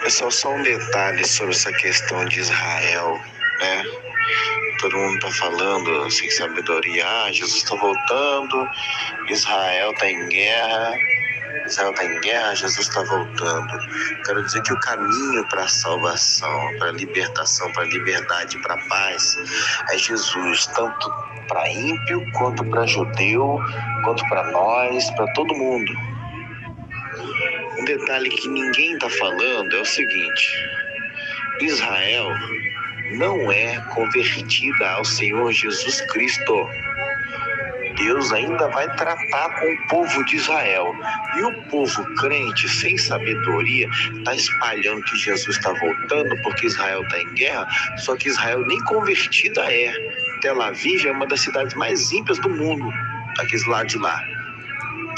Pessoal, só um detalhe sobre essa questão de Israel, né? Todo mundo tá falando sem sabedoria, Jesus está voltando, Israel está em guerra, Jesus está voltando. Quero dizer que o caminho para a salvação, para a libertação, para a liberdade, para a paz é Jesus, tanto para ímpio, quanto para judeu, quanto para nós, para todo mundo. Um detalhe que ninguém está falando é o seguinte: Israel não é convertida ao Senhor Jesus Cristo. Deus ainda vai tratar com o povo de Israel. E o povo crente, sem sabedoria, está espalhando que Jesus está voltando porque Israel está em guerra, só que Israel nem convertida é. Tel Aviv é uma das cidades mais ímpias do mundo, daqueles lados de lá.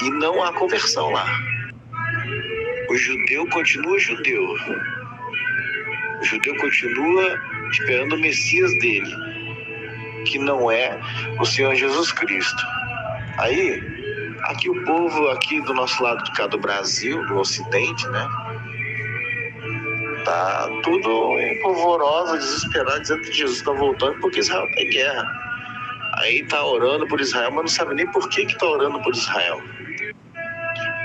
E não há conversão lá. O judeu continua judeu. O judeu continua esperando o Messias dele, que não é o Senhor Jesus Cristo. Aí, aqui o povo, aqui do nosso lado de cá do Brasil, do Ocidente, né? Tá tudo empolvoroso, desesperado, dizendo que Jesus está voltando porque Israel está em guerra. Aí tá orando por Israel, mas não sabe nem por que tá orando por Israel.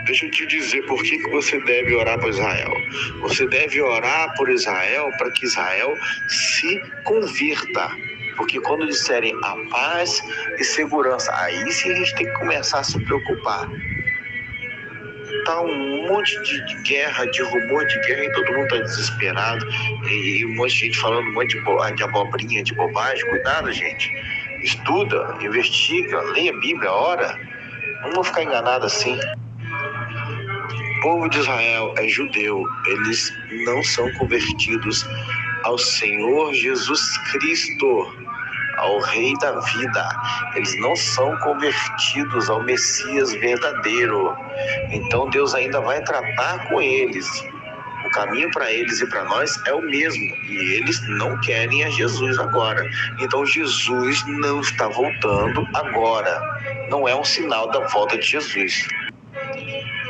Deixa eu te dizer por que você deve orar por Israel. Você deve orar por Israel para que Israel se converta. Porque quando disserem a paz e segurança, aí sim a gente tem que começar a se preocupar. Tá um monte de guerra, de rumor de guerra, e todo mundo tá desesperado. E um monte de gente falando um monte de abobrinha, de bobagem. Cuidado, gente. Estuda, investiga, leia a Bíblia, ora. Não vou ficar enganado assim. O povo de Israel é judeu, eles não são convertidos ao Senhor Jesus Cristo, ao Rei da vida. Eles não são convertidos ao Messias verdadeiro. Então Deus ainda vai tratar com eles. O caminho para eles e para nós é o mesmo, e eles não querem a Jesus agora. Então Jesus não está voltando agora. Não é um sinal da volta de Jesus.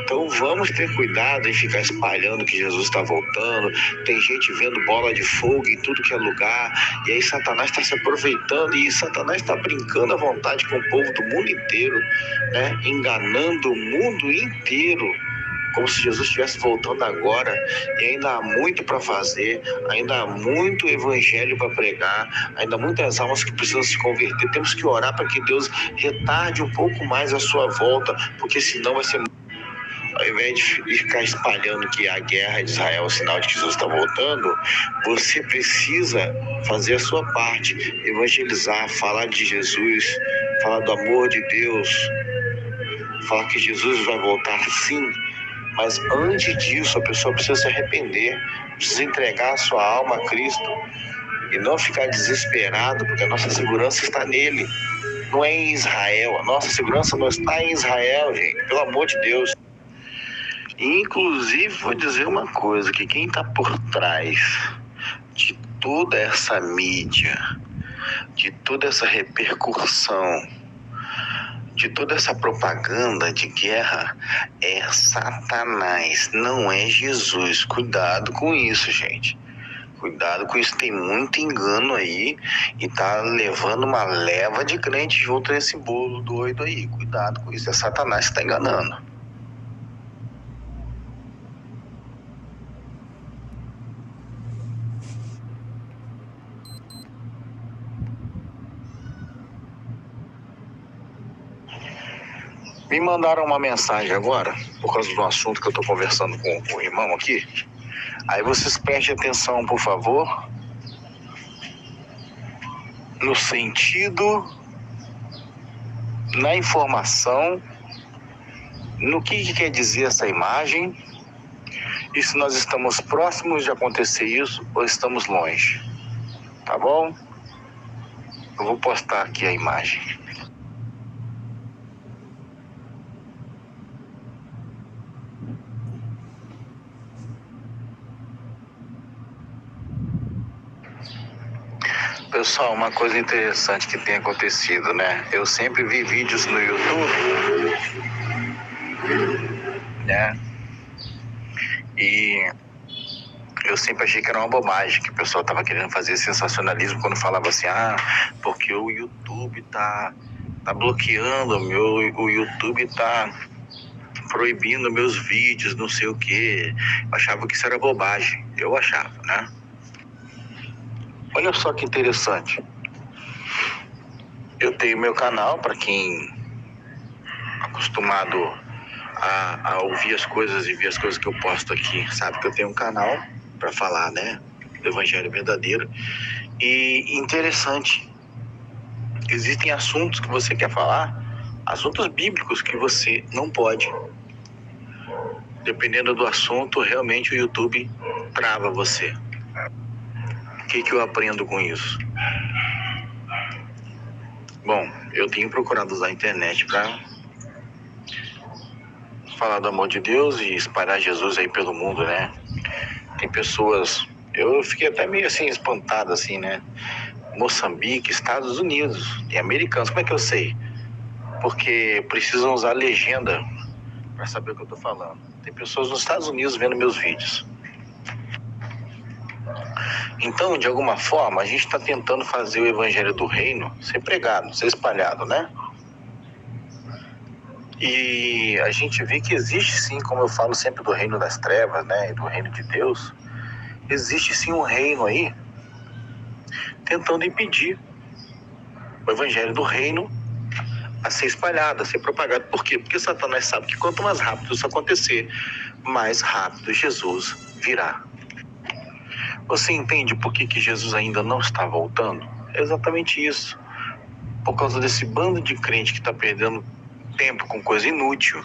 Então vamos ter cuidado em ficar espalhando que Jesus está voltando. Tem gente vendo bola de fogo em tudo que é lugar. E aí Satanás está se aproveitando. E Satanás está brincando à vontade com o povo do mundo inteiro, né? Enganando o mundo inteiro, como se Jesus estivesse voltando agora. E ainda há muito para fazer, ainda há muito evangelho para pregar, ainda há muitas almas que precisam se converter. Temos que orar para que Deus retarde um pouco mais a sua volta, porque senão vai ser... Ao invés de ficar espalhando que a guerra de Israel é um sinal de que Jesus está voltando, você precisa fazer a sua parte, evangelizar, falar de Jesus, falar do amor de Deus, falar que Jesus vai voltar sim, mas antes disso a pessoa precisa se arrepender, precisa entregar a sua alma a Cristo e não ficar desesperado, porque a nossa segurança está nele, não é em Israel. A nossa segurança não está em Israel, gente, pelo amor de Deus. Inclusive, vou dizer uma coisa, que quem está por trás de toda essa mídia, de toda essa repercussão, de toda essa propaganda de guerra, é Satanás, não é Jesus. Cuidado com isso, gente. Cuidado com isso, tem muito engano aí e tá levando uma leva de crente junto a esse bolo doido aí. Cuidado com isso, é Satanás que está enganando. Me mandaram uma mensagem agora, por causa do assunto que eu estou conversando com o irmão aqui. Aí vocês prestem atenção, por favor, no sentido, na informação, no que quer dizer essa imagem, e se nós estamos próximos de acontecer isso ou estamos longe. Tá bom? Eu vou postar aqui a imagem. Pessoal, uma coisa interessante que tem acontecido, né? Eu sempre vi vídeos no YouTube, né? E Eu sempre achei que era uma bobagem, que o pessoal tava querendo fazer sensacionalismo quando falava assim, porque o YouTube tá bloqueando, o YouTube tá proibindo meus vídeos, não sei o quê. Eu achava que isso era bobagem. Eu achava, né? Olha só que interessante. Eu tenho meu canal, para quem é acostumado a ouvir as coisas e ver as coisas que eu posto aqui, sabe que eu tenho um canal para falar, né, do Evangelho verdadeiro. E interessante, existem assuntos que você quer falar, assuntos bíblicos que você não pode. Dependendo do assunto, realmente o YouTube trava você. O que eu aprendo com isso? Bom, eu tenho procurado usar a internet para falar do amor de Deus e espalhar Jesus aí pelo mundo, né? Tem pessoas... Eu fiquei até meio assim, espantado, assim, né? Moçambique, Estados Unidos, tem americanos. Como é que eu sei? Porque precisam usar legenda para saber o que eu tô falando. Tem pessoas nos Estados Unidos vendo meus vídeos. Então, de alguma forma, a gente está tentando fazer o Evangelho do Reino ser pregado, ser espalhado, né? E a gente vê que existe sim, como eu falo sempre do reino das trevas, né? E do reino de Deus. Existe sim um reino aí tentando impedir o Evangelho do Reino a ser espalhado, a ser propagado. Por quê? Porque Satanás sabe que quanto mais rápido isso acontecer, mais rápido Jesus virá. Você entende por que Jesus ainda não está voltando? É exatamente isso. Por causa desse bando de crente que está perdendo tempo com coisa inútil,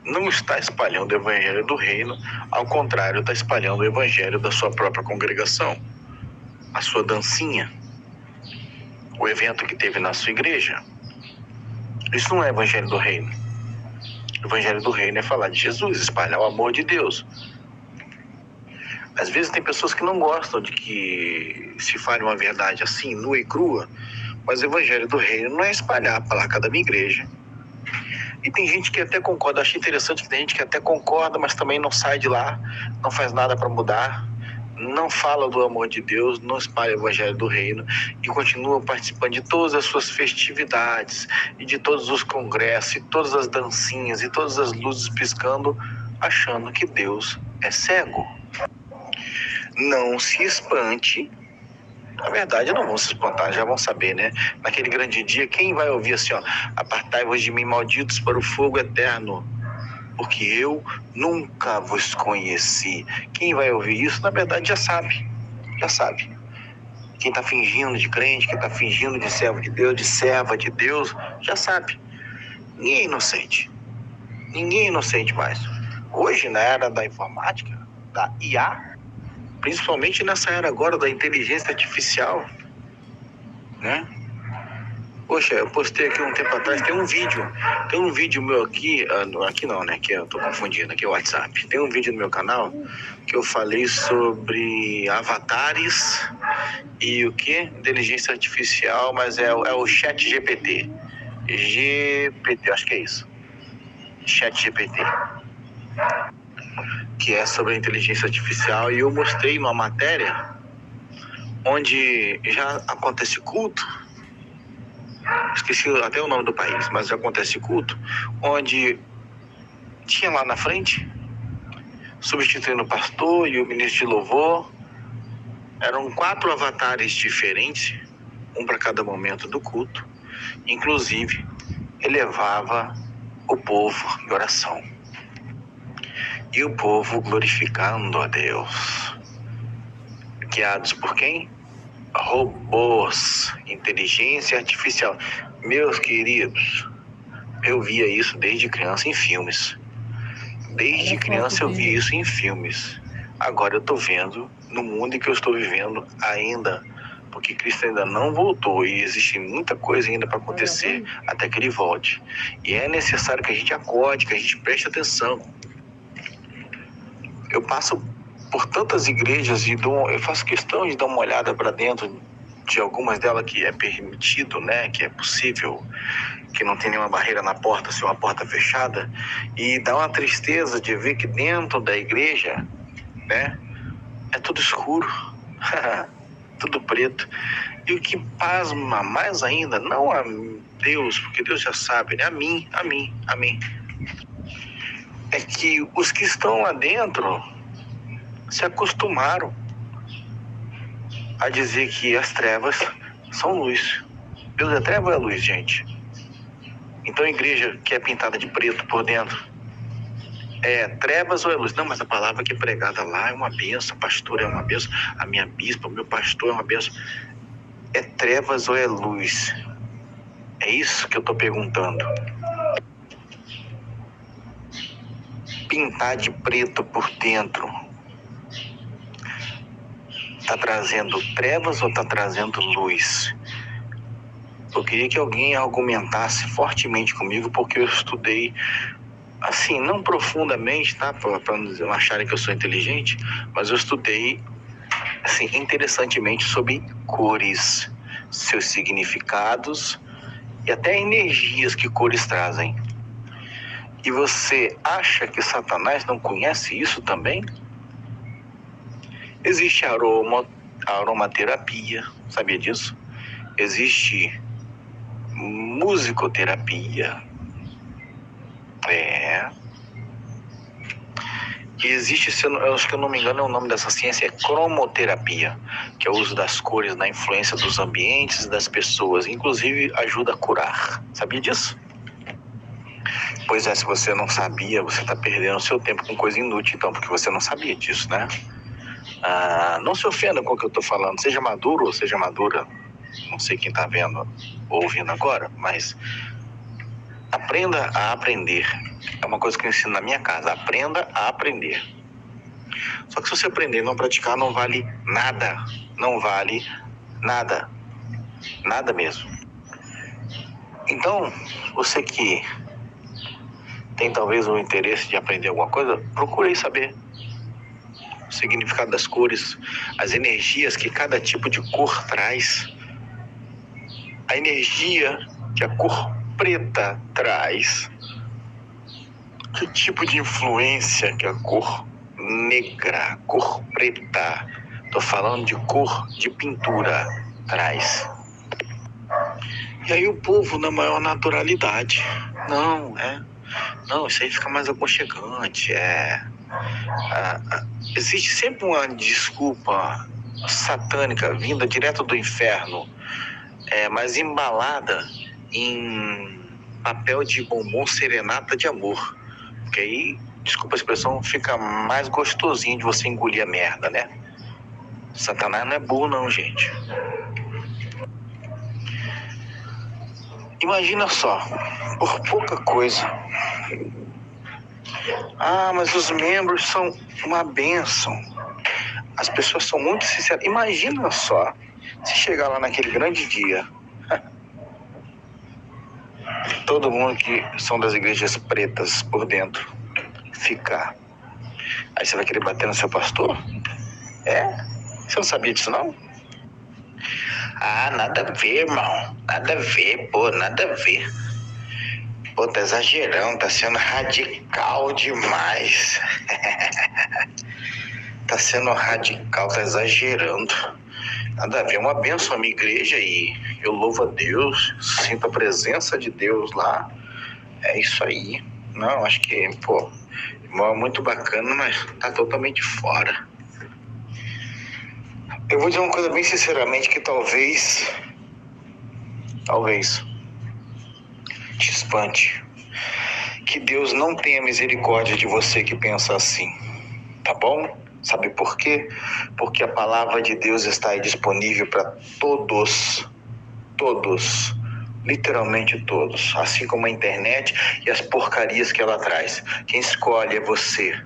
não está espalhando o Evangelho do Reino, ao contrário, está espalhando o Evangelho da sua própria congregação, a sua dancinha, o evento que teve na sua igreja. Isso não é Evangelho do Reino. O Evangelho do Reino é falar de Jesus, espalhar o amor de Deus. Às vezes tem pessoas que não gostam de que se fale uma verdade assim, nua e crua, mas o Evangelho do Reino não é espalhar a placa da minha igreja. E tem gente que até concorda, achei interessante que tem gente que até concorda, mas também não sai de lá, não faz nada para mudar, não fala do amor de Deus, não espalha o Evangelho do Reino e continua participando de todas as suas festividades e de todos os congressos e todas as dancinhas e todas as luzes piscando, achando que Deus é cego. Não se espante. Na verdade, não vão se espantar, já vão saber, né? Naquele grande dia, quem vai ouvir assim, ó, apartai-vos de mim, malditos, para o fogo eterno, porque eu nunca vos conheci. Quem vai ouvir isso, na verdade, já sabe. Quem está fingindo de crente, quem está fingindo de servo de Deus, de serva de Deus, já sabe. Ninguém é inocente. Ninguém é inocente mais. Hoje, na era da informática, da IA, principalmente nessa era agora da inteligência artificial, né? Poxa, eu postei aqui um tempo atrás, tem um vídeo meu aqui não, né, que eu tô confundindo, aqui é o WhatsApp. Tem um vídeo no meu canal que eu falei sobre avatares e o que? Inteligência artificial, mas é o Chat GPT. Acho que é isso. Chat GPT. Que é sobre a inteligência artificial, e eu mostrei uma matéria onde já acontece culto, esqueci até o nome do país, mas já acontece culto, onde tinha lá na frente, substituindo o pastor e o ministro de louvor, eram 4 avatares diferentes, um para cada momento do culto, inclusive elevava o povo em oração. E o povo glorificando a Deus. Guiados por quem? Robôs, inteligência artificial. Meus queridos, eu via isso desde criança em filmes. Desde criança eu vi isso em filmes. Agora eu estou vendo no mundo em que eu estou vivendo ainda, porque Cristo ainda não voltou e existe muita coisa ainda para acontecer até que ele volte. E é necessário que a gente acorde, que a gente preste atenção. Eu passo por tantas igrejas e eu faço questão de dar uma olhada para dentro de algumas delas que é permitido, né, que é possível, que não tem nenhuma barreira na porta, se uma porta fechada, e dá uma tristeza de ver que dentro da igreja, né, é tudo escuro, tudo preto. E o que pasma mais ainda, não a Deus, porque Deus já sabe, né? A mim, é que os que estão lá dentro se acostumaram a dizer que as trevas são luz. Deus é treva ou é luz, gente? Então a igreja que é pintada de preto por dentro é trevas ou é luz? Não, mas a palavra que é pregada lá é uma bênção, a pastora é uma bênção, a minha bispa, o meu pastor é uma bênção. É trevas ou é luz? É isso que eu estou perguntando. Pintar de preto por dentro está trazendo trevas ou está trazendo luz? Eu queria que alguém argumentasse fortemente comigo, porque eu estudei, assim, não profundamente, tá? Para não acharem que eu sou inteligente, mas eu estudei, assim, interessantemente sobre cores, seus significados e até energias que cores trazem. E você acha que Satanás não conhece isso também? Existe aromaterapia, sabia disso? Existe musicoterapia. E existe, se eu acho que eu não me engano, o nome dessa ciência é cromoterapia, que é o uso das cores na influência dos ambientes e das pessoas. Inclusive ajuda a curar. Sabia disso? Pois é, se você não sabia, você está perdendo seu tempo com coisa inútil, então, porque você não sabia disso, né? Não se ofenda com o que eu estou falando, seja maduro ou seja madura, não sei quem está vendo ou ouvindo agora, mas aprenda a aprender. É uma coisa que eu ensino na minha casa, aprenda a aprender. Só que se você aprender e não praticar, não vale nada, não vale nada, nada mesmo. Então, você que tem talvez um interesse de aprender alguma coisa, procure saber o significado das cores, as energias que cada tipo de cor traz, a energia que a cor preta traz, que tipo de influência que a cor negra, cor preta, tô falando de cor de pintura, traz. E aí o povo na maior naturalidade, não, isso aí fica mais aconchegante, existe sempre uma desculpa satânica vinda direto do inferno, mas embalada em papel de bombom serenata de amor, porque aí, desculpa a expressão, fica mais gostosinho de você engolir a merda, né? Satanás não é burro não, gente. Imagina só, por pouca coisa. Mas os membros são uma bênção. As pessoas são muito sinceras. Imagina só, se chegar lá naquele grande dia, todo mundo que são das igrejas pretas por dentro ficar. Aí você vai querer bater no seu pastor? Você não sabia disso não? Nada a ver, irmão. Nada a ver, nada a ver. Tá exagerando, tá sendo radical demais. Tá sendo radical, tá exagerando. Nada a ver, é uma bênção a minha igreja e eu louvo a Deus, sinto a presença de Deus lá. É isso aí. Não, acho que, irmão, é muito bacana, mas tá totalmente fora. Eu vou dizer uma coisa bem sinceramente que talvez te espante. Que Deus não tenha misericórdia de você que pensa assim, tá bom? Sabe por quê? Porque a palavra de Deus está aí disponível para todos, literalmente todos, assim como a internet e as porcarias que ela traz. Quem escolhe é você.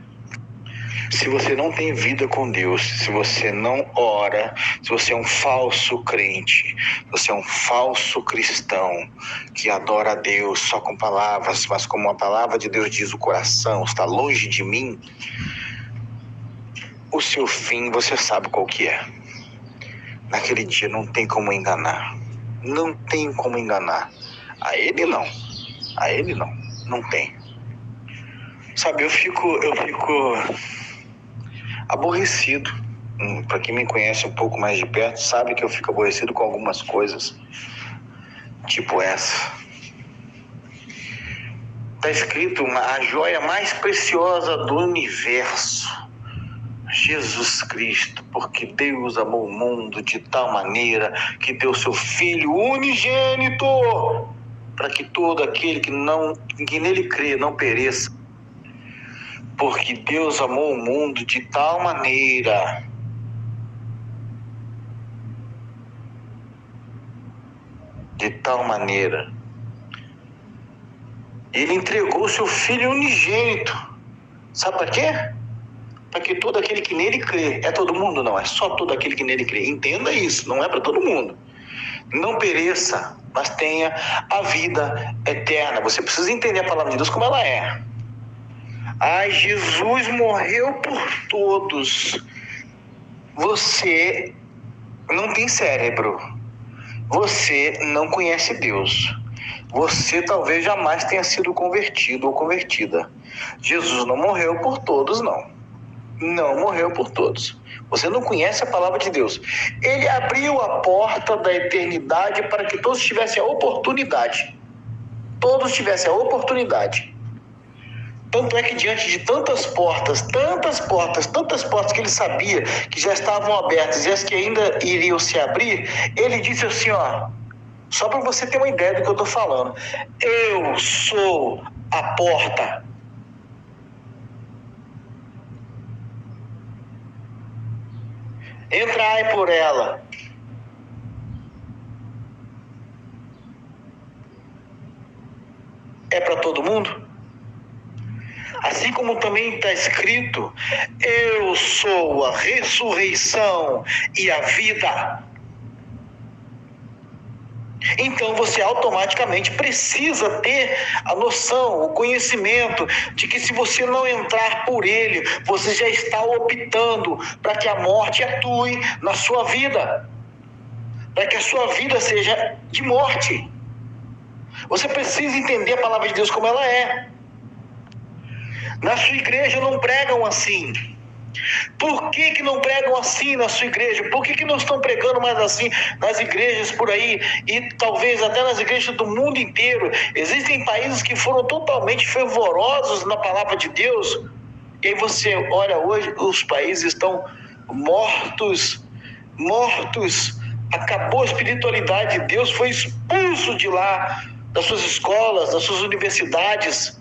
Se você não tem vida com Deus, se você não ora, se você é um falso crente, se você é um falso cristão que adora a Deus só com palavras, mas como a palavra de Deus diz, o coração está longe de mim, o seu fim você sabe qual que é. Naquele dia não tem como enganar. Não tem como enganar. A ele não, não tem. Sabe, eu fico aborrecido Para quem me conhece um pouco mais de perto, sabe que eu fico aborrecido com algumas coisas, tipo essa. Está escrito a joia mais preciosa do universo, Jesus Cristo, porque Deus amou o mundo de tal maneira que deu seu Filho unigênito, para que todo aquele que nele crê não pereça. Porque Deus amou o mundo de tal maneira. Ele entregou seu Filho unigênito. Sabe para quê? Para que todo aquele que nele crê, é todo mundo? Não, é só todo aquele que nele crê. Entenda isso, não é para todo mundo. Não pereça, mas tenha a vida eterna. Você precisa entender a palavra de Deus como ela é. Jesus morreu por todos. Você não tem cérebro. Você não conhece Deus. Você talvez jamais tenha sido convertido ou convertida. Jesus não morreu por todos, não. Não morreu por todos. Você não conhece a palavra de Deus. Ele abriu a porta da eternidade para que todos tivessem a oportunidade. Todos tivessem a oportunidade. Tanto é que diante de tantas portas que ele sabia que já estavam abertas e as que ainda iriam se abrir, ele disse assim, só para você ter uma ideia do que eu estou falando. Eu sou a porta. Entrai por ela. É para todo mundo? Assim como também está escrito, eu sou a ressurreição e a vida. Então você automaticamente precisa ter a noção, o conhecimento de que se você não entrar por ele, você já está optando para que a morte atue na sua vida, para que a sua vida seja de morte. Você precisa entender a palavra de Deus como ela é. Na sua igreja não pregam assim. Por que não pregam assim na sua igreja? Por que não estão pregando mais assim nas igrejas por aí? E talvez até nas igrejas do mundo inteiro. Existem países que foram totalmente fervorosos na palavra de Deus. E aí você olha hoje, os países estão mortos. Acabou a espiritualidade de Deus, foi expulso de lá, das suas escolas, das suas universidades.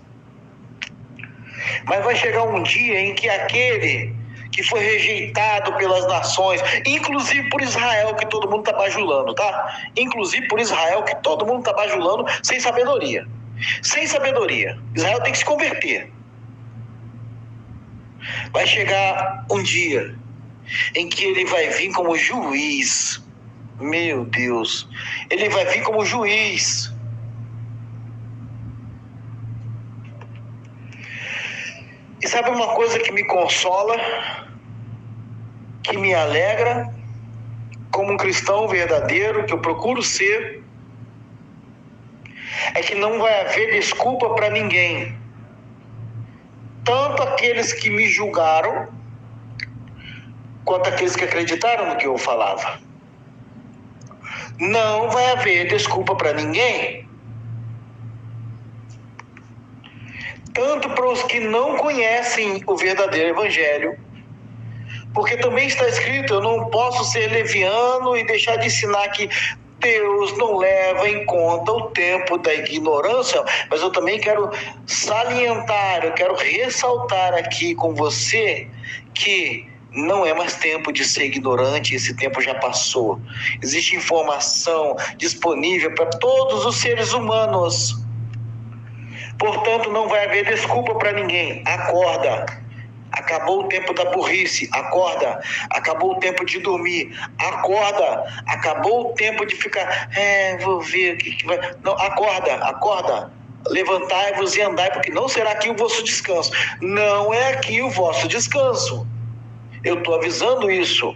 Mas vai chegar um dia em que aquele que foi rejeitado pelas nações, inclusive por Israel, que todo mundo está bajulando, tá? Inclusive por Israel, que todo mundo está bajulando, sem sabedoria. Sem sabedoria. Israel tem que se converter. Vai chegar um dia em que ele vai vir como juiz. Meu Deus. Ele vai vir como juiz. E sabe uma coisa que me consola, que me alegra, como um cristão verdadeiro, que eu procuro ser, é que não vai haver desculpa para ninguém. Tanto aqueles que me julgaram, quanto aqueles que acreditaram no que eu falava. Não vai haver desculpa para ninguém. Tanto para os que não conhecem o verdadeiro evangelho, porque também está escrito, eu não posso ser leviano e deixar de ensinar que Deus não leva em conta o tempo da ignorância, mas eu também quero salientar, eu quero ressaltar aqui com você que não é mais tempo de ser ignorante, esse tempo já passou. Existe informação disponível para todos os seres humanos. Portanto, não vai haver desculpa para ninguém. Acorda. Acabou o tempo da burrice. Acorda. Acabou o tempo de dormir. Acorda. Acabou o tempo de ficar, vou ver o que vai. Não, acorda. Levantai-vos e andai, porque não será aqui o vosso descanso. Não é aqui o vosso descanso. Eu estou avisando isso.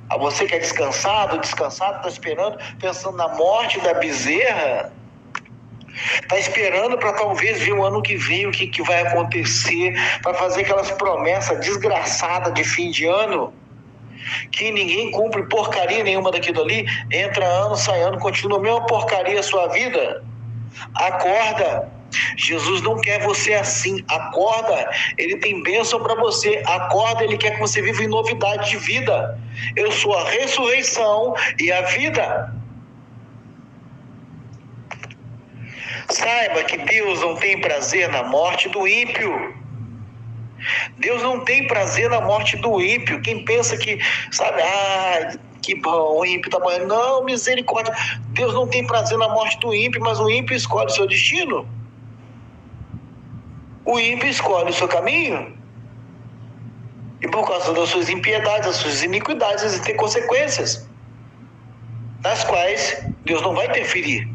A você que é descansado, está esperando, pensando na morte da bezerra. Está esperando para talvez ver o ano que vem o que vai acontecer, para fazer aquelas promessas desgraçadas de fim de ano. que ninguém cumpre porcaria nenhuma daquilo ali, entra ano, sai ano, continua a mesma porcaria a sua vida. Acorda. Jesus não quer você assim. Acorda. Ele tem bênção para você. Acorda. Ele quer que você viva em novidade de vida. Eu sou a ressurreição e a vida. Saiba que Deus não tem prazer na morte do ímpio. Deus não tem prazer na morte do ímpio. Quem pensa que, sabe, que bom, o ímpio está morrendo. Não, misericórdia. Deus não tem prazer na morte do ímpio, mas o ímpio escolhe o seu destino. O ímpio escolhe o seu caminho. E por causa das suas impiedades, das suas iniquidades, existem consequências, nas quais Deus não vai interferir.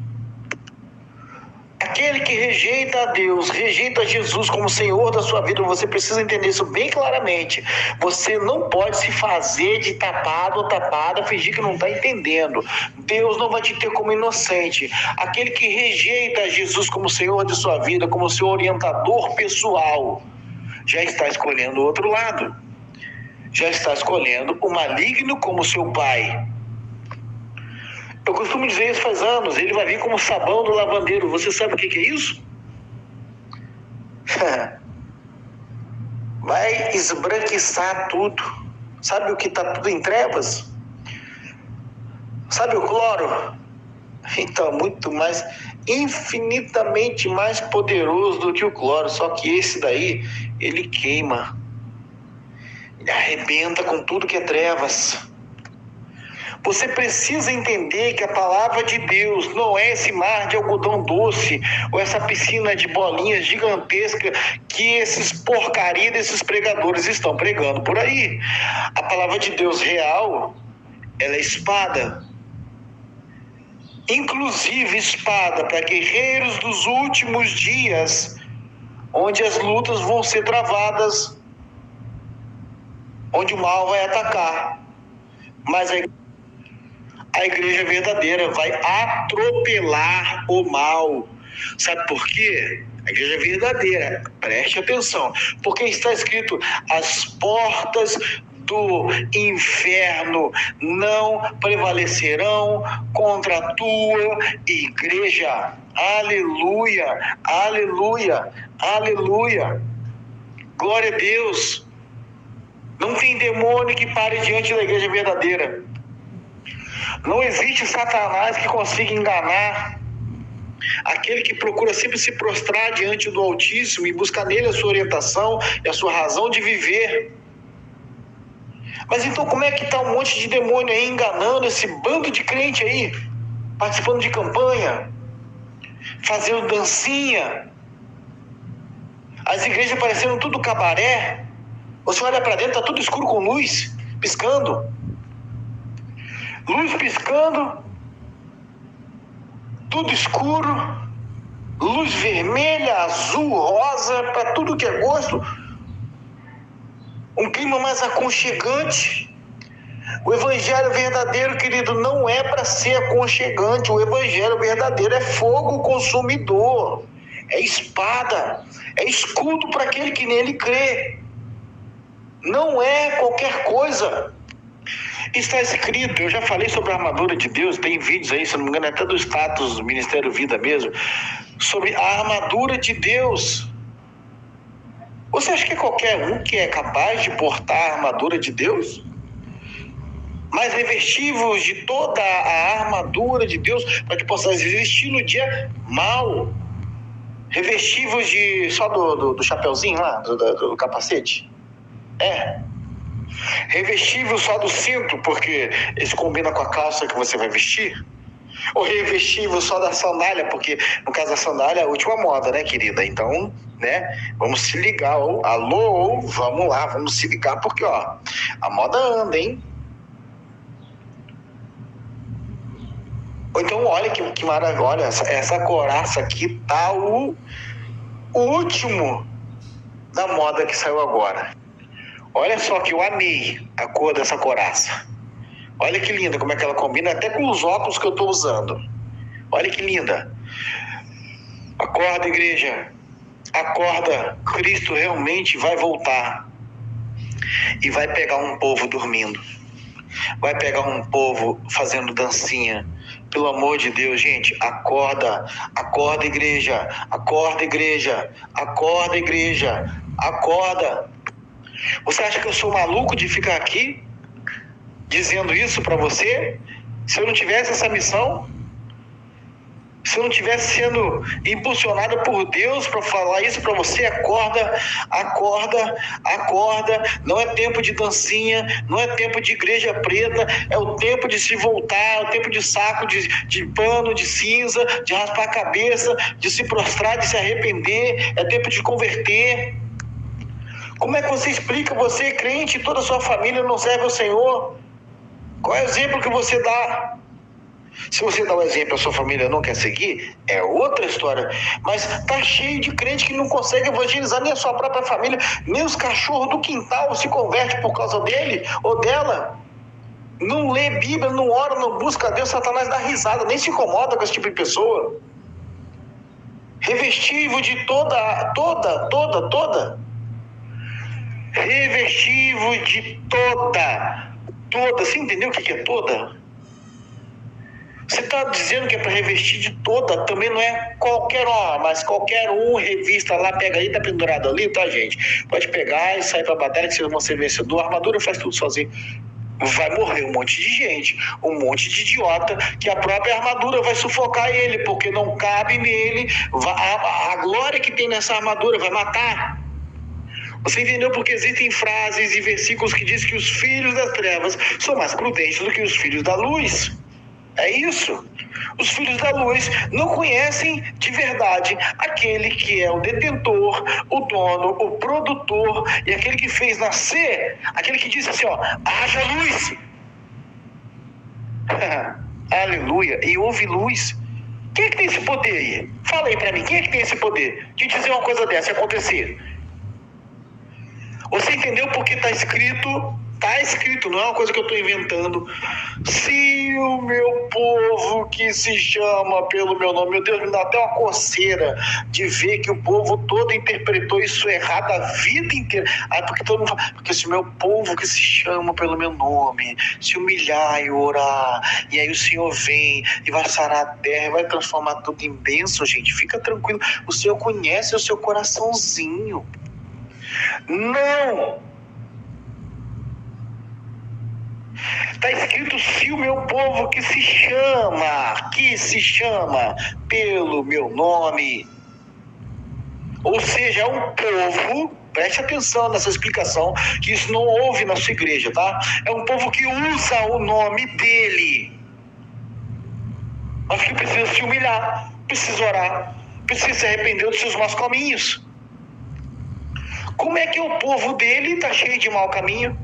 Aquele que rejeita a Deus, rejeita Jesus como Senhor da sua vida, você precisa entender isso bem claramente. Você não pode se fazer de tapado ou tapada, fingir que não está entendendo. Deus não vai te ter como inocente. Aquele que rejeita Jesus como Senhor de sua vida, como seu orientador pessoal, já está escolhendo o outro lado. Já está escolhendo o maligno como seu pai. Eu costumo dizer isso faz anos, ele vai vir como sabão do lavandeiro. Você sabe o que é isso? Vai esbranquiçar tudo. Sabe o que está tudo em trevas? Sabe o cloro? Então, muito mais, infinitamente mais poderoso do que o cloro. Só que esse daí, ele queima. Ele arrebenta com tudo que é trevas. Você precisa entender que a palavra de Deus não é esse mar de algodão doce ou essa piscina de bolinhas gigantesca que esses porcaria desses pregadores estão pregando por aí. A palavra de Deus real, ela é espada. Inclusive espada para guerreiros dos últimos dias, onde as lutas vão ser travadas, onde o mal vai atacar. Mas a igreja verdadeira vai atropelar o mal. Sabe por quê? A igreja verdadeira, preste atenção, porque está escrito: as portas do inferno não prevalecerão contra a tua igreja. Aleluia, aleluia, aleluia. Glória a Deus. Não tem demônio que pare diante da igreja verdadeira. Não existe Satanás que consiga enganar aquele que procura sempre se prostrar diante do Altíssimo e buscar nele a sua orientação e a sua razão de viver. Mas então como é que está um monte de demônio aí enganando esse bando de crente aí, participando de campanha, fazendo dancinha, as igrejas parecendo tudo cabaré? Você olha para dentro, está tudo escuro com luz piscando. Luz piscando, tudo escuro, luz vermelha, azul, rosa, para tudo que é gosto. Um clima mais aconchegante. O evangelho verdadeiro, querido, não é para ser aconchegante. O evangelho verdadeiro é fogo consumidor, é espada, é escudo para aquele que nele crê. Não é qualquer coisa. Está escrito, eu já falei sobre a armadura de Deus, tem vídeos aí, se não me engano, até do status do Ministério Vida mesmo, sobre a armadura de Deus. Você acha que é qualquer um que é capaz de portar a armadura de Deus? Mas revestivos de toda a armadura de Deus, para que possa resistir no dia mau. Revestivos de só do chapeuzinho lá, do capacete. Revestível só do cinto, porque esse combina com a calça que você vai vestir. Ou revestível só da sandália, porque no caso da sandália é a última moda, né, querida? Então, né, vamos se ligar. Alô, vamos lá, vamos se ligar, porque, ó, a moda anda, hein? Ou então, olha que maravilha, olha, essa couraça aqui tá o último da moda que saiu agora. Olha só que eu amei a cor dessa couraça. Olha que linda, como é que ela combina até com os óculos que eu estou usando. Olha que linda. Acorda, igreja. Acorda. Cristo realmente vai voltar. E vai pegar um povo dormindo. vai pegar um povo fazendo dancinha. Pelo amor de Deus, gente, acorda, acorda, igreja, acorda, igreja, acorda, igreja, acorda. Você acha que eu sou maluco de ficar aqui dizendo isso para você? Se eu não tivesse essa missão, se eu não tivesse sendo impulsionado por Deus para falar isso para você, acorda, acorda, acorda. Não é tempo de dancinha, não é tempo de igreja preta, é o tempo de se voltar, é o tempo de saco de pano, de cinza, de raspar a cabeça, de se prostrar, de se arrepender, é tempo de converter. Como é que você explica, você crente e toda a sua família não serve ao Senhor? Qual é o exemplo que você dá? Se você dá o exemplo e a sua família não quer seguir, é outra história. Mas tá cheio de crente que não consegue evangelizar nem a sua própria família, nem os cachorros do quintal se convertem por causa dele ou dela. Não lê Bíblia, não ora, não busca a Deus, Satanás dá risada, nem se incomoda com esse tipo de pessoa. Revestivo de toda. Revestivo de toda. Você entendeu o que é toda? Você está dizendo que é para revestir de toda, também não é qualquer um, mas qualquer um, revista lá, pega ali, tá pendurado ali, tá, gente? Pode pegar e sair para a batalha que vocês vão ser vencedor. A armadura faz tudo sozinho. Vai morrer um monte de gente, um monte de idiota, que a própria armadura vai sufocar ele, porque não cabe nele, a glória que tem nessa armadura vai matar. Você entendeu porque existem frases e versículos que dizem que os filhos das trevas são mais prudentes do que os filhos da luz? É isso. Os filhos da luz não conhecem de verdade aquele que é o detentor, o dono, o produtor e aquele que fez nascer, aquele que disse assim, ó, haja luz. Aleluia. E houve luz. Quem é que tem esse poder aí? Fala aí pra mim, quem é que tem esse poder de dizer uma coisa dessa acontecer? Você entendeu porque está escrito, não é uma coisa que eu estou inventando. Se o meu povo que se chama pelo meu nome, meu Deus, me dá até uma coceira de ver que o povo todo interpretou isso errado a vida inteira. Porque todo mundo fala, porque se o meu povo que se chama pelo meu nome se humilhar e orar, e aí o Senhor vem e vai sarar a terra e vai transformar tudo em bênção, gente, fica tranquilo, o Senhor conhece o seu coraçãozinho. Não! Está escrito, se o meu povo que se chama pelo meu nome. Ou seja, é um povo, preste atenção nessa explicação, que isso não houve na sua igreja, tá? É um povo que usa o nome dele. Mas que precisa se humilhar, precisa orar, precisa se arrepender dos seus maus caminhos. Como é que o povo dele está cheio de mau caminho?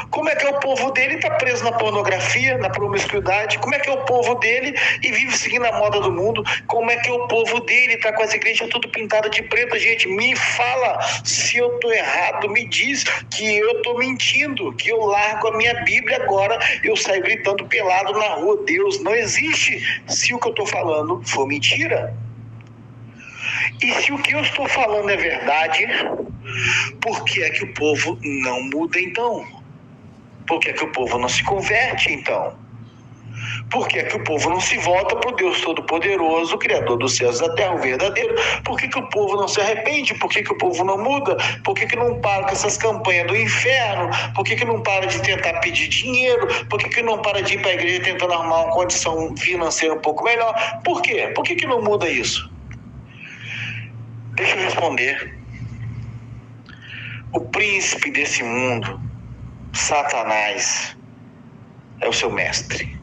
Como é que o povo dele está preso na pornografia, na promiscuidade? Como é que o povo dele e vive seguindo a moda do mundo? Como é que o povo dele está com as igrejas tudo pintadas de preto? Gente, me fala se eu estou errado, me diz que eu estou mentindo, que eu largo a minha Bíblia agora, eu saio gritando pelado na rua. Deus não existe se o que eu estou falando for mentira. E se o que eu estou falando é verdade, por que é que o povo não muda então? Por que é que o povo não se converte então? Por que é que o povo não se volta para o Deus Todo-Poderoso, Criador dos céus e da terra, o verdadeiro? Por que que o povo não se arrepende? Por que que o povo não muda? Por que que não para com essas campanhas do inferno? Por que que não para de tentar pedir dinheiro? Por que que não para de ir para a igreja tentando arrumar uma condição financeira um pouco melhor? Por quê? Por que que não muda isso? Deixa eu responder. O príncipe desse mundo, Satanás, é o seu mestre.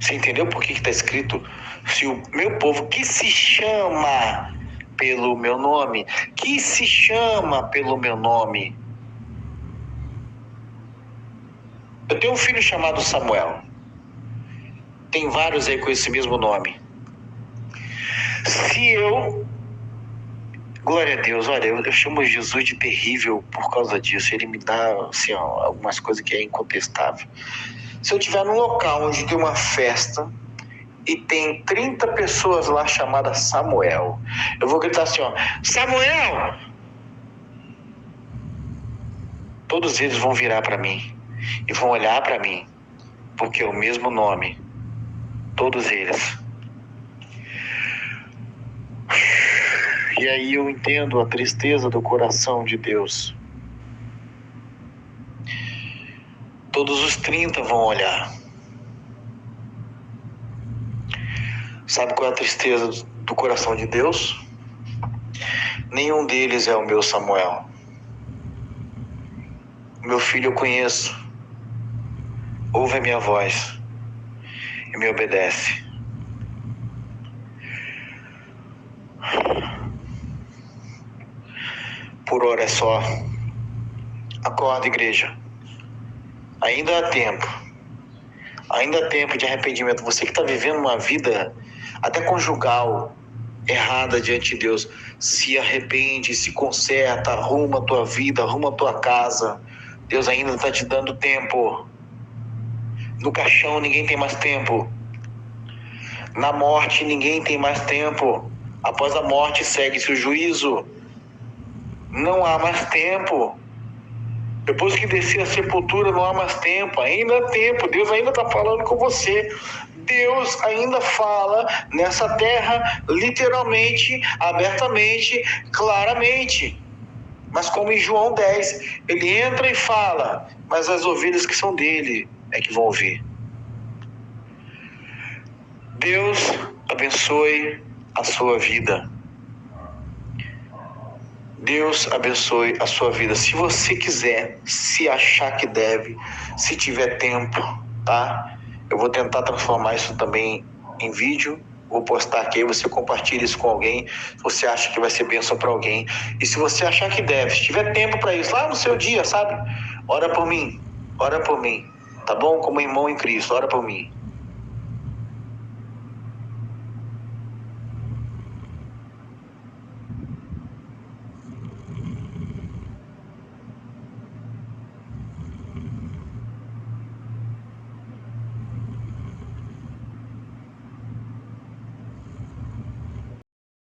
Você entendeu por que está escrito? Se o meu povo que se chama pelo meu nome, que se chama pelo meu nome. Eu tenho um filho chamado Samuel. Tem vários aí com esse mesmo nome. Se eu... Glória a Deus, olha, eu chamo Jesus de terrível por causa disso. Ele me dá, assim, ó, algumas coisas que é incontestável. Se eu estiver num local onde tem uma festa e tem 30 pessoas lá chamadas Samuel, eu vou gritar assim, ó, Samuel! Todos eles vão virar para mim e vão olhar para mim, porque é o mesmo nome, todos eles. E aí eu entendo a tristeza do coração de Deus. Todos os 30 vão olhar. Sabe qual é a tristeza do coração de Deus? Nenhum deles é o meu Samuel. Meu filho eu conheço. Ouve a minha voz e me obedece. Por hora é só. Acorda, igreja. Ainda há tempo. Ainda há tempo de arrependimento. Você que está vivendo uma vida até conjugal errada diante de Deus, se arrepende, se conserta, arruma a tua vida, arruma a tua casa. Deus ainda está te dando tempo. No caixão ninguém tem mais tempo. Na morte ninguém tem mais tempo. Após a morte segue-se o juízo. Não há mais tempo. Depois que descer a sepultura não há mais tempo. Ainda há tempo. Deus ainda está falando com você. Deus ainda fala nessa terra literalmente, abertamente, claramente. Mas como em João 10, ele entra e fala, mas as ovelhas que são dele é que vão ouvir. Deus abençoe a sua vida. Deus abençoe a sua vida. Se você quiser, se achar que deve, se tiver tempo, tá? Eu vou tentar transformar isso também em vídeo. Vou postar aqui, você compartilha isso com alguém, se você acha que vai ser bênção para alguém. E se você achar que deve, se tiver tempo para isso, lá no seu dia, sabe? Ora por mim, tá bom? Como irmão em Cristo, ora por mim.